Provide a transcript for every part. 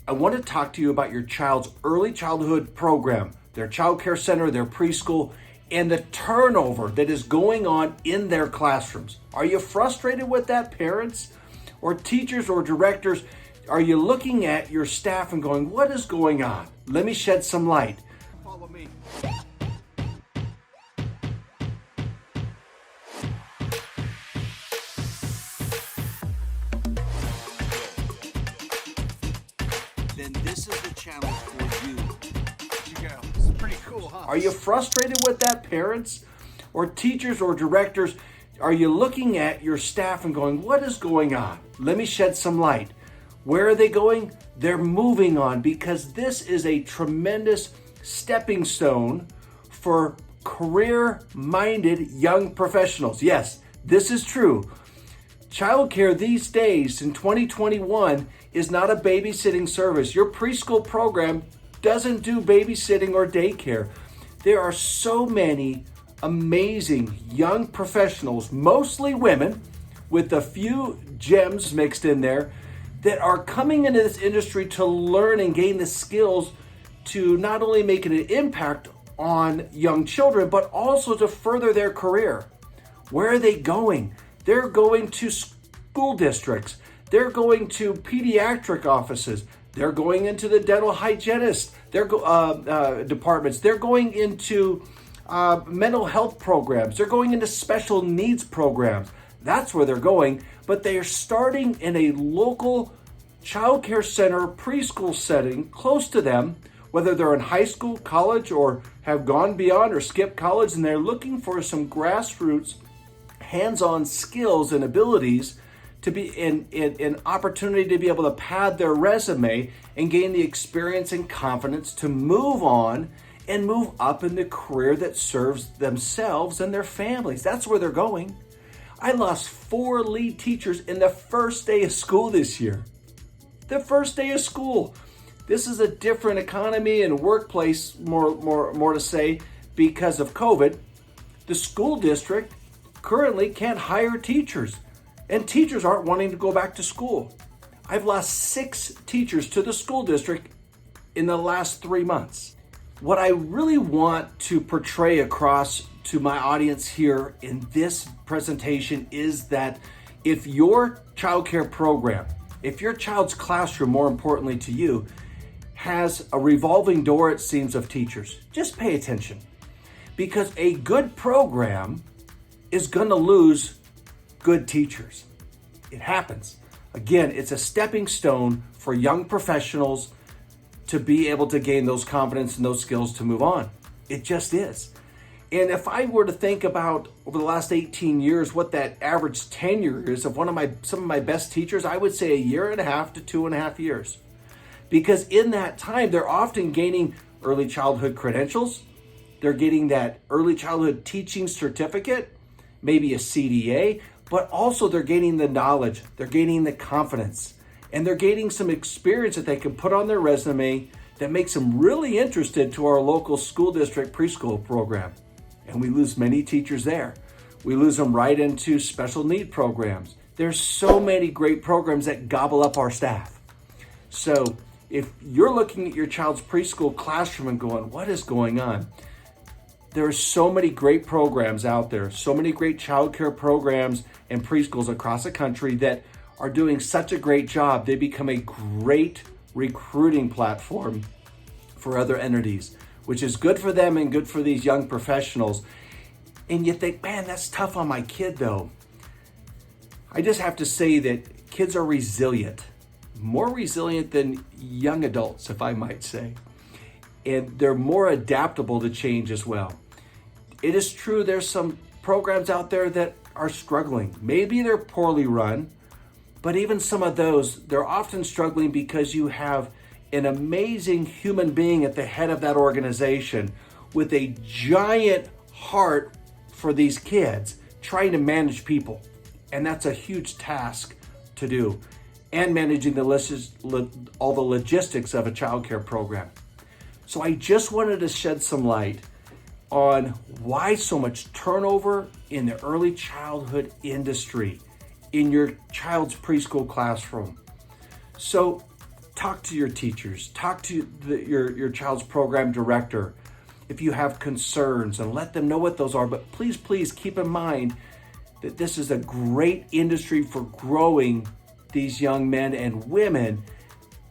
I want to talk to you about your child's early childhood program, their child care center, their preschool, and the turnover that is going on in their classrooms. Are you frustrated with that, parents or teachers or directors? Are you looking at your staff and going, what is going on? Let me shed some light. Follow me. Then this is the channel for you. This is pretty cool, huh? Are you frustrated with that, parents or teachers or directors? Are you looking at your staff and going, what is going on? Let me shed some light. Where are they going? They're moving on, because this is a tremendous stepping stone for career-minded young professionals. Yes, this is true. Childcare these days in 2021 is not a babysitting service. Your preschool program doesn't do babysitting or daycare. There are so many amazing young professionals, mostly women, with a few gems mixed in there, that are coming into this industry to learn and gain the skills to not only make an impact on young children, but also to further their career. Where are they going? They're going to school districts. They're going to pediatric offices. They're going into the dental hygienist departments. They're going into mental health programs. They're going into special needs programs. That's where they're going. But they are starting in a local child care center, preschool setting close to them, whether they're in high school, college, or have gone beyond or skipped college, and they're looking for some grassroots, hands-on skills and abilities to be an opportunity to be able to pad their resume and gain the experience and confidence to move on and move up in the career that serves themselves and their families. That's where they're going. I lost 4 lead teachers in the first day of school this year. The first day of school. This is a different economy and workplace, more to say, because of COVID. The school district currently can't hire teachers, and teachers aren't wanting to go back to school. I've lost 6 teachers to the school district in the last 3 months. What I really want to portray across to my audience here in this presentation is that if your childcare program, if your child's classroom, more importantly to you, has a revolving door, it seems, of teachers, just pay attention. Because a good program is going to lose good teachers. It happens. Again, it's a stepping stone for young professionals to be able to gain those confidence and those skills to move on. It just is. And if I were to think about over the last 18 years what that average tenure is of some of my best teachers, I would say 1.5 to 2.5 years. Because in that time, they're often gaining early childhood credentials. They're getting that early childhood teaching certificate, maybe a CDA, but also they're gaining the knowledge, they're gaining the confidence, and they're gaining some experience that they can put on their resume that makes them really interested to our local school district preschool program. And we lose many teachers there. We lose them right into special need programs. There's so many great programs that gobble up our staff. So if you're looking at your child's preschool classroom and going, what is going on? There are so many great programs out there, so many great childcare programs and preschools across the country that are doing such a great job. They become a great recruiting platform for other entities, which is good for them and good for these young professionals. And you think, man, that's tough on my kid though. I just have to say that kids are resilient, more resilient than young adults, if I might say. And they're more adaptable to change as well. It is true there's some programs out there that are struggling. Maybe they're poorly run, but even some of those, they're often struggling because you have an amazing human being at the head of that organization with a giant heart for these kids, trying to manage people. And that's a huge task to do, and managing all the logistics of a childcare program. So I just wanted to shed some light on why so much turnover in the early childhood industry in your child's preschool classroom. So talk to your teachers, talk to your child's program director if you have concerns, and let them know what those are. But please, please keep in mind that this is a great industry for growing these young men and women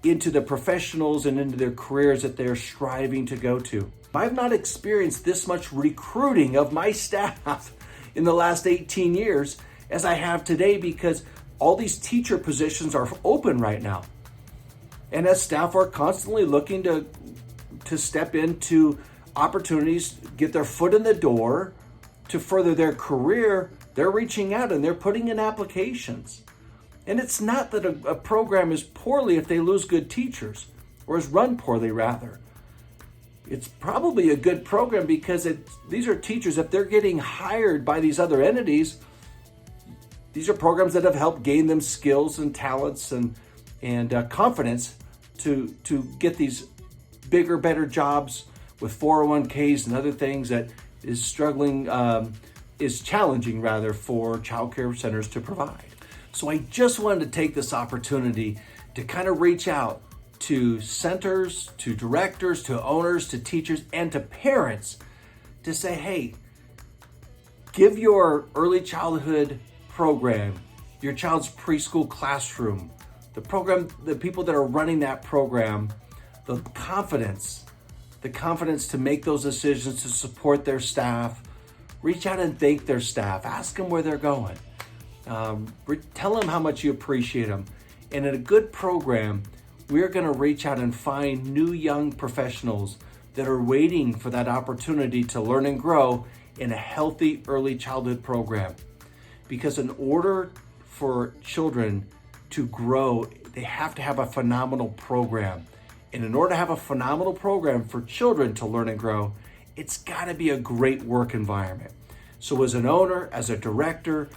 into the professionals and into their careers that they're striving to go to. I've not experienced this much recruiting of my staff in the last 18 years as I have today, because all these teacher positions are open right now. And as staff are constantly looking to step into opportunities, get their foot in the door to further their career, they're reaching out and they're putting in applications. And it's not that a program is poorly if they lose good teachers, or is run poorly rather. It's probably a good program because these are teachers, if they're getting hired by these other entities, these are programs that have helped gain them skills and talents and confidence to get these bigger, better jobs with 401ks and other things that is challenging rather for childcare centers to provide. So I just wanted to take this opportunity to kind of reach out to centers, to directors, to owners, to teachers, and to parents to say, hey, give your early childhood program, your child's preschool classroom, the people that are running that program, the confidence to make those decisions, to support their staff. Reach out and thank their staff. Ask them where they're going. Tell them how much you appreciate them. And in a good program, we're going to reach out and find new young professionals that are waiting for that opportunity to learn and grow in a healthy early childhood program. Because in order for children to grow, they have to have a phenomenal program. And in order to have a phenomenal program for children to learn and grow, it's got to be a great work environment. So as an owner, as a director,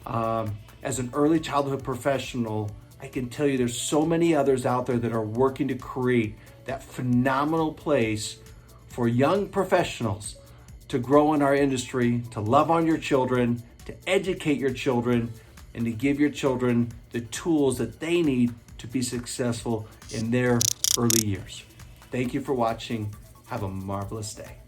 as an early childhood professional, I can tell you there's so many others out there that are working to create that phenomenal place for young professionals to grow in our industry, to love on your children, to educate your children, and to give your children the tools that they need to be successful in their early years. Thank you for watching. Have a marvelous day.